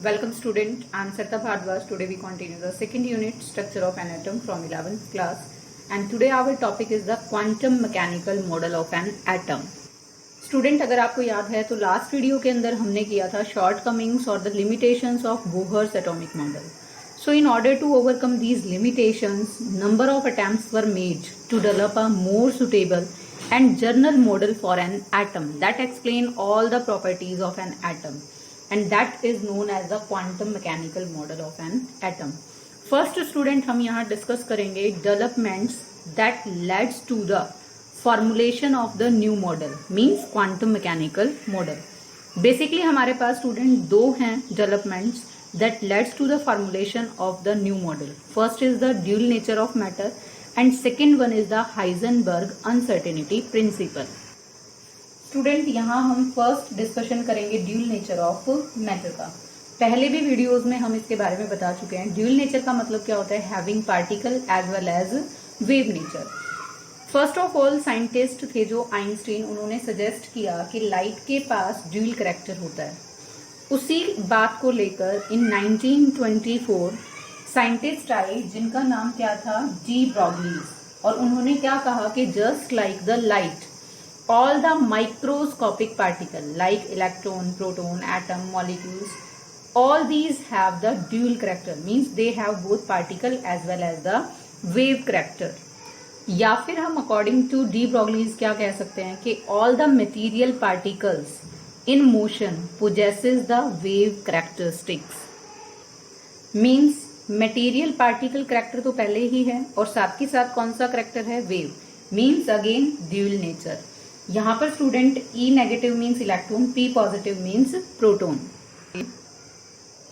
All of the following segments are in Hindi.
Welcome student, I am Sarita Bhardwaj. Today we continue the second unit structure of an atom from 11th class and today our topic is the quantum mechanical model of an atom. Student अगर आपको याद है तो लास्ट वीडियो के अंदर हमने किया था शॉर्टकमिंग्स और the limitations of Bohr's atomic model. So in order to overcome these limitations, number of attempts were made to develop a more suitable and general model for an atom that explain all the properties of an atom. And that is known as the quantum mechanical model of an atom. First student हम यहाँ discuss करेंगे developments that leads to the formulation of the new model means quantum mechanical model. Basically हमारे पास student दो हैं developments that leads to the formulation of the new model. First is the dual nature of matter and second one is the Heisenberg uncertainty principle. Student यहाँ हम फर्स्ट डिस्कशन करेंगे ड्यूल नेचर ऑफ मैटर का. पहले भी वीडियोस में हम इसके बारे में बता चुके हैं. ड्यूल नेचर का मतलब क्या होता है? Having particle as well as wave nature. First of all scientist थे जो आइंस्टीन, उन्होंने सजेस्ट किया कि लाइट के पास ड्यूल कैरेक्टर होता है. उसी बात को लेकर इन 1924 साइंटिस्ट आए जिनका नाम क्या था? De Broglie. और उन्होंने क्या कहा कि just like the light all the microscopic particle like electron, proton, atom, molecules, all these have the dual character means they have both particle as well as the wave character. या फिर हम according to de Broglie क्या कह सकते हैं कि all the material particles in motion possesses the wave characteristics. means material particle character तो पहले ही है और साथ के साथ कौन सा character है? wave. means again dual nature. यहाँ पर student E negative means electron, P positive means proton.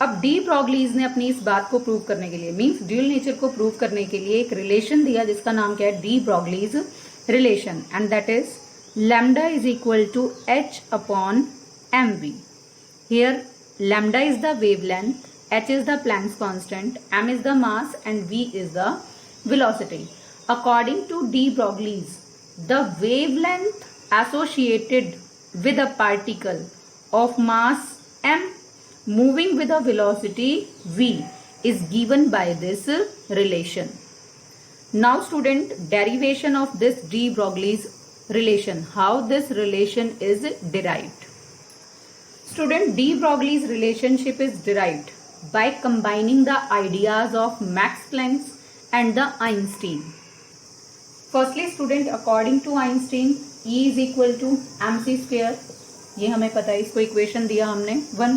अब डी ब्रॉगलीज ने अपनी इस बात को प्रूव करने के लिए मीन्स ड्यूल नेचर को प्रूव करने के लिए एक रिलेशन दिया जिसका नाम क्या है? De Broglie's relation. And that is lambda is equal to H upon mv. Here lambda is the wavelength, H is the Planck's constant, m is the mass and v is the velocity. According to de Broglie's the wavelength associated with a particle of mass m moving with a velocity v is given by this relation. Now student, derivation of this de Broglie's relation, how this relation is derived. Student, de Broglie's relationship is derived by combining the ideas of Max Planck and the Einstein. Firstly student, according to Einstein E is equal to mc square, ये हमें पता है, इसको इक्वेशन दिया हमने 1.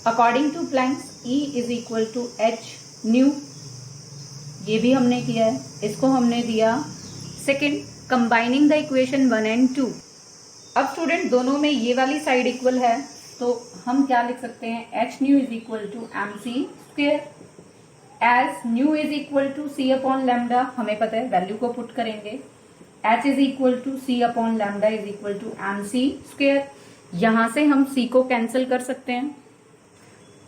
According to Planck's E is equal to h nu, ये भी हमने किया है, इसको हमने दिया 2. Combining the equation 1 and 2. अब स्टूडेंट दोनों में ये वाली साइड इक्वल है तो हम क्या लिख सकते हैं? h nu is equal to mc square. As nu is equal to C upon lambda, हमें पता है, वैल्यू को पुट करेंगे. H is equal to C upon lambda is equal to M C square. यहां से हम सी को कैंसिल कर सकते हैं.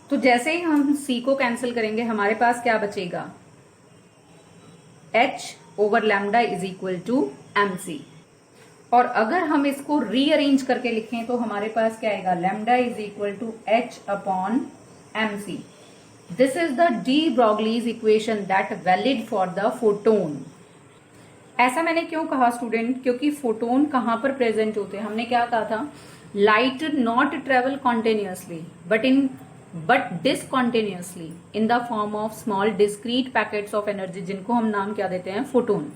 तो जैसे ही हम सी को कैंसिल करेंगे हमारे पास क्या बचेगा? H over lambda is equal to M C. और अगर हम इसको रीअरेंज करके लिखें तो हमारे पास क्या आएगा? Lambda is equal to H upon M C. This is the de Broglie's equation that valid for the photon. ऐसा मैंने क्यों कहा स्टूडेंट? क्योंकि फोटोन कहां पर प्रेजेंट होते हैं? हमने क्या कहा था? Light not travel continuously but डिसकॉन्टिन्यूसली in the form of small discrete packets of energy, जिनको हम नाम क्या देते हैं? फोटोन.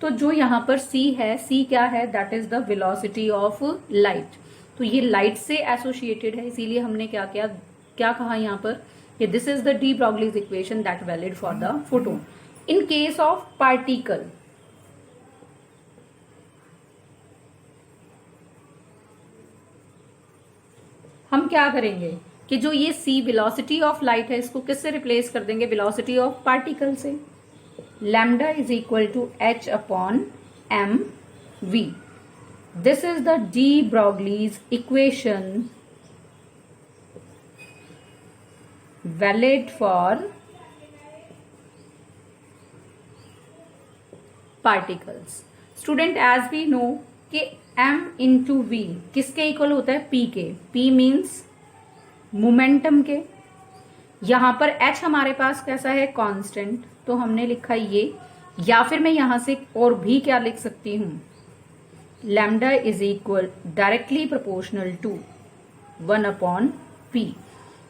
तो जो यहाँ पर C है, C क्या है? That is the velocity of light. तो ये लाइट से एसोसिएटेड है, इसीलिए हमने क्या कहा यहाँ पर? This is the de Broglie's equation that valid for the photon. In case of particle, हम क्या करेंगे कि जो ये c velocity of light है इसको किससे रिप्लेस कर देंगे? velocity of particle से. lambda is equal to h upon m v. This is the de Broglie's equation valid for particles. Student, as we know कि m into v किसके इक्वल होता है? p के. p means मोमेंटम के. यहां पर h हमारे पास कैसा है, कांस्टेंट, तो हमने लिखा ये, या फिर मैं यहां से और भी क्या लिख सकती हूं, lambda is equal directly proportional to 1/p,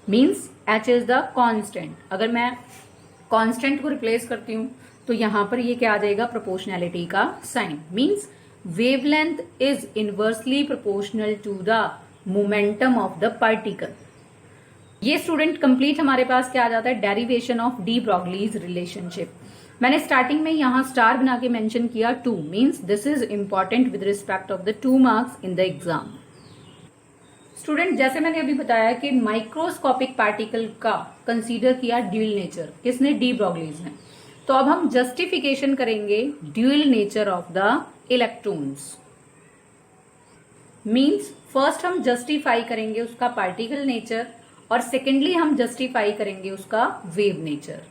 means h is the constant. अगर मैं कांस्टेंट को रिप्लेस करती हूं तो यहां पर ये क्या आ जाएगा, प्रोपोर्शनैलिटी का sign, means wavelength is inversely proportional to the momentum of the particle. ये स्टूडेंट कंप्लीट हमारे पास क्या आ जाता है, derivation of de Broglie's relationship. मैंने स्टार्टिंग में यहां स्टार बना के मेंशन किया 2, means this is important with respect of the 2 marks in the exam. Student जैसे मैंने अभी बताया कि माइक्रोस्कोपिक पार्टिकल का कंसीडर किया ड्यूल नेचर, किसने, डी ब्रॉगलीज ने। तो अब हम जस्टिफिकेशन करेंगे dual nature of the electrons, means first हम जस्टिफाई करेंगे उसका पार्टिकल नेचर और सेकेंडली हम जस्टिफाई करेंगे उसका वेव नेचर।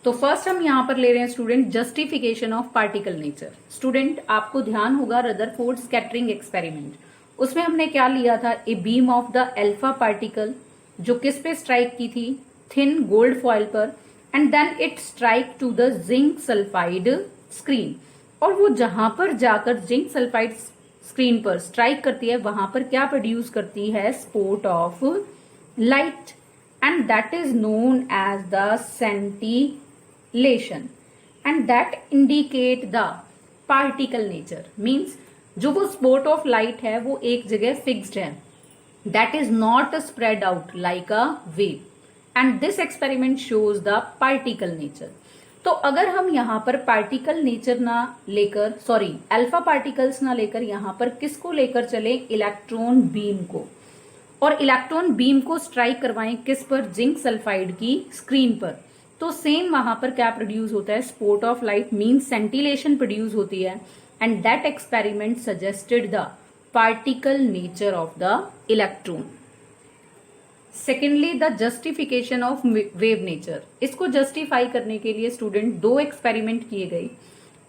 तो फर्स्ट हम यहां पर ले रहे हैं student justification of particle nature. Student आपको ध्यान होगा रदरफोर्ड स्कैटरिंग एक्सपेरिमेंट, उसमें हमने क्या लिया था, a beam of the alpha particle जो किस पे स्ट्राइक की थी, थिन गोल्ड फॉइल पर, and then it strike to the zinc sulphide screen. और वो जहां पर जाकर जिंक सल्फाइड स्क्रीन पर स्ट्राइक करती है वहां पर क्या प्रोड्यूस करती है, spot of light, and that is known as the scintillation, and that indicate the particle nature, means जो वो spot of light है वो एक जगह fixed है, that is not spread out like a wave, and this experiment shows the particle nature। तो अगर हम यहाँ पर पार्टिकल नेचर ना लेकर, सॉरी अल्फा पार्टिकल्स ना लेकर यहाँ पर किसको लेकर चले, इलेक्ट्रॉन बीम को, और इलेक्ट्रॉन बीम को स्ट्राइक करवाएं किस पर, जिंक सल्फाइड की स्क्रीन पर, तो सेम वहां पर क्या प्रोड्यूस होता है, spot of light, means scintillation produce होती है, and that experiment suggested the particle nature of the electron. Secondly the justification of wave nature, इसको जस्टिफाई करने के लिए स्टूडेंट 2 एक्सपेरिमेंट किए गए।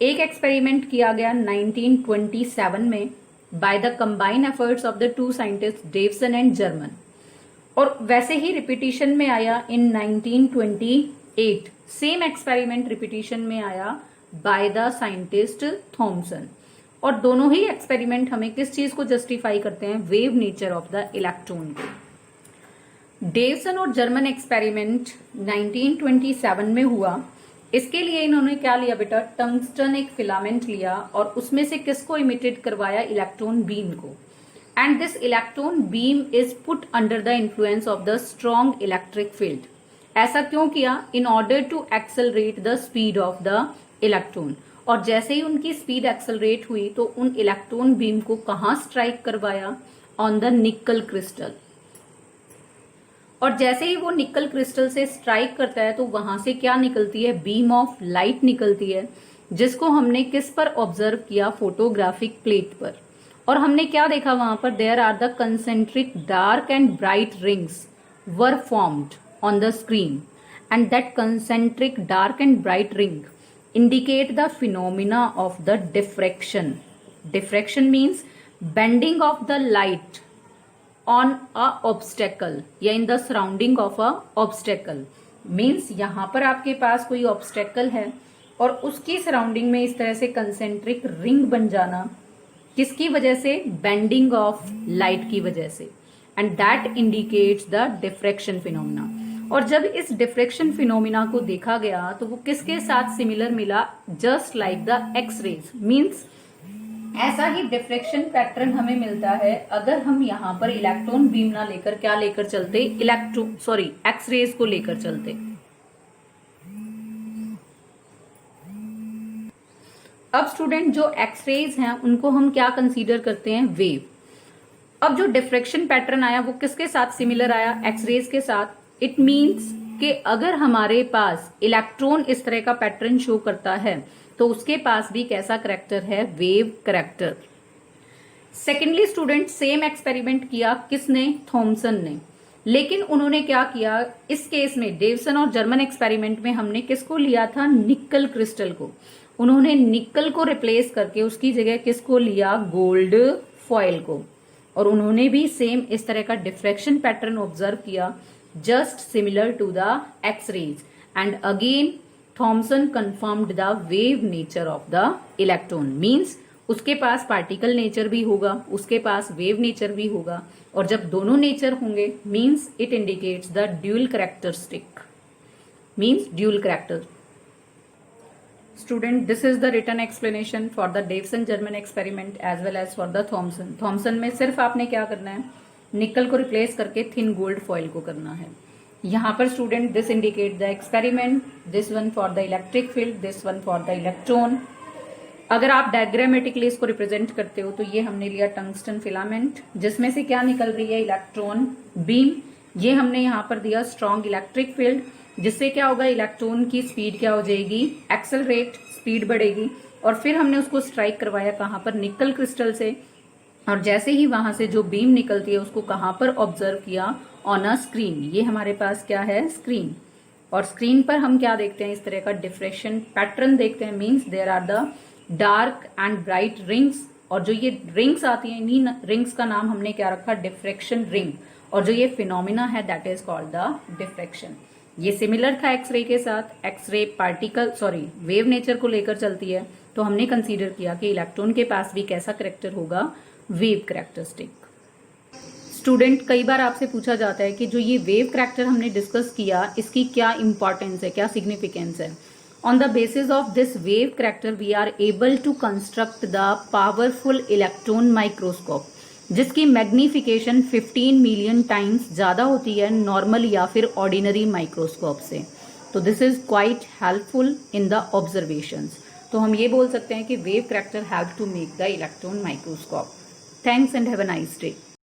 एक एक्सपेरिमेंट किया गया 1927 में by the combined efforts of the 2 scientists Davison and German, और वैसे ही रिपीटिशन में आया in 1928, सेम एक्सपेरिमेंट रिपीटिशन में आया by the scientist थॉमसन, और दोनों ही एक्सपेरिमेंट हमें किस चीज को जस्टिफाई करते हैं, wave nature of the electron को। डेवसन और जर्मन एक्सपेरिमेंट 1927 में हुआ, इसके लिए इन्होंने क्या लिया बेटा, टंगस्टन एक फिलामेंट लिया और उसमें से किसको इमिटेड करवाया, इलेक्ट्रॉन बीम को, and this electron beam is put under the influence of the strong electric field. ऐसा क्यों किया, in order to accelerate the speed of the electron, और जैसे ही उनकी स्पीड एक्सेलरेट हुई तो उन इलेक्ट्रॉन बीम को कहां स्ट्राइक करवाया, ऑन द निकल क्रिस्टल, और जैसे ही वो निकल क्रिस्टल से स्ट्राइक करता है तो वहां से क्या निकलती है, बीम ऑफ लाइट निकलती है, जिसको हमने किस पर ऑब्जर्व किया, फोटोग्राफिक प्लेट पर, और हमने क्या देखा वहां पर, there are the concentric dark and bright rings were formed on the screen, and that concentric dark and bright ring indicate the phenomena of the diffraction. Diffraction means bending of the light on a obstacle या in the surrounding of a obstacle. Means यहाँ पर आपके पास कोई obstacle है और उसकी सराउंडिंग में इस तरह से कंसेंट्रिक रिंग बन जाना, किसकी वजह से, बेंडिंग ऑफ लाइट की वजह से, and that indicates the diffraction phenomena. और जब इस डिफ्रैक्शन फिनोमिना को देखा गया तो वो किसके साथ सिमिलर मिला, just like the X rays, means ऐसा ही डिफ्रैक्शन पैटर्न हमें मिलता है अगर हम यहाँ पर इलेक्ट्रॉन बीम ना लेकर क्या लेकर चलते, एक्स रेज को लेकर चलते। अब स्टूडेंट जो एक्स रेज हैं उनको हम क्या कंसीडर करते हैं, वेव। अब जो डिफ्रैक्शन पैटर्न आया वो किसके साथ सिमिलर आया, एक्स रेज के साथ। इट मीन्स कि अगर हमारे पास इलेक्ट्रॉन इस तरह का पैटर्न शो करता है तो उसके पास भी कैसा करैक्टर है, wave character. Secondly student same experiment किया किसने, थॉमसन ने, लेकिन उन्होंने क्या किया, इस केस में डेवसन और जर्मन एक्सपेरिमेंट में हमने किसको लिया था, निकल क्रिस्टल को। उन्होंने निकल को रिप्लेस करके उसकी जगह किसको लिया, गोल्ड फॉइल को, और उन्होंने भी सेम इस तरह का डिफ्रैक्शन पैटर्न ऑब्जर्व किया just similar to the X-rays. And again, Thomson confirmed the wave nature of the electron. Means उसके पास पार्टिकल नेचर भी होगा, उसके पास वेव नेचर भी होगा, और जब दोनों नेचर होंगे means it indicates the dual characteristic, means dual character. Student, this is the written explanation for the Davison-German experiment as well as for the Thomson. Thomson में सिर्फ आपने क्या करना है, निकल को रिप्लेस करके थिन गोल्ड फॉइल को करना है. यहाँ पर student this indicate the experiment, this one for the electric field, this one for the electron. अगर आप डायग्रामेटिकली इसको रिप्रेजेंट करते हो तो ये हमने लिया टंगस्टन फिलामेंट, जिसमें से क्या निकल रही है, इलेक्ट्रॉन बीम. ये हमने यहाँ पर दिया स्ट्रॉन्ग इलेक्ट्रिक फील्ड, जिससे क्या होगा, इलेक्ट्रॉन की स्पीड क्या हो जाएगी, एक्सेलरेट, स्पीड बढ़ेगी. और फिर हमने उसको स्ट्राइक करवाया कहाँ पर, निकल क्रिस्टल से, और जैसे ही वहां से जो बीम निकलती है उसको कहाँ पर ऑब्जर्व किया, ऑन अ स्क्रीन. ये हमारे पास क्या है, स्क्रीन. और स्क्रीन पर हम क्या देखते हैं, इस तरह का डिफ्रेक्शन पैटर्न देखते हैं. Means there are the dark and bright rings, और जो ये रिंग्स आती हैं, इन्हीं रिंग्स का नाम हमने क्या रखा, डिफ्रेक्शन रिंग. और जो ये फिनोमिना है that is called the diffraction. ये सिमिलर था एक्सरे के साथ. एक्सरे वेव नेचर को लेकर चलती है, तो हमने कंसीडर किया कि इलेक्ट्रॉन के पास भी कैसा करेक्टर होगा, वेव करेक्टरिस्टिक. स्टूडेंट, कई बार आपसे पूछा जाता है कि जो ये वेव करेक्टर हमने डिस्कस किया, इसकी क्या इंपॉर्टेंस है, क्या सिग्निफिकेंस है. On the basis of this wave character, we are able to construct the powerful electron microscope, जिसकी मैग्निफिकेशन 15 मिलियन टाइम्स ज्यादा होती है नॉर्मल या फिर ऑर्डिनरी माइक्रोस्कोप से. तो this is quite helpful in the observations. तो हम ये बोल सकते हैं कि wave character help to make the electron microscope. Thanks and have a nice day.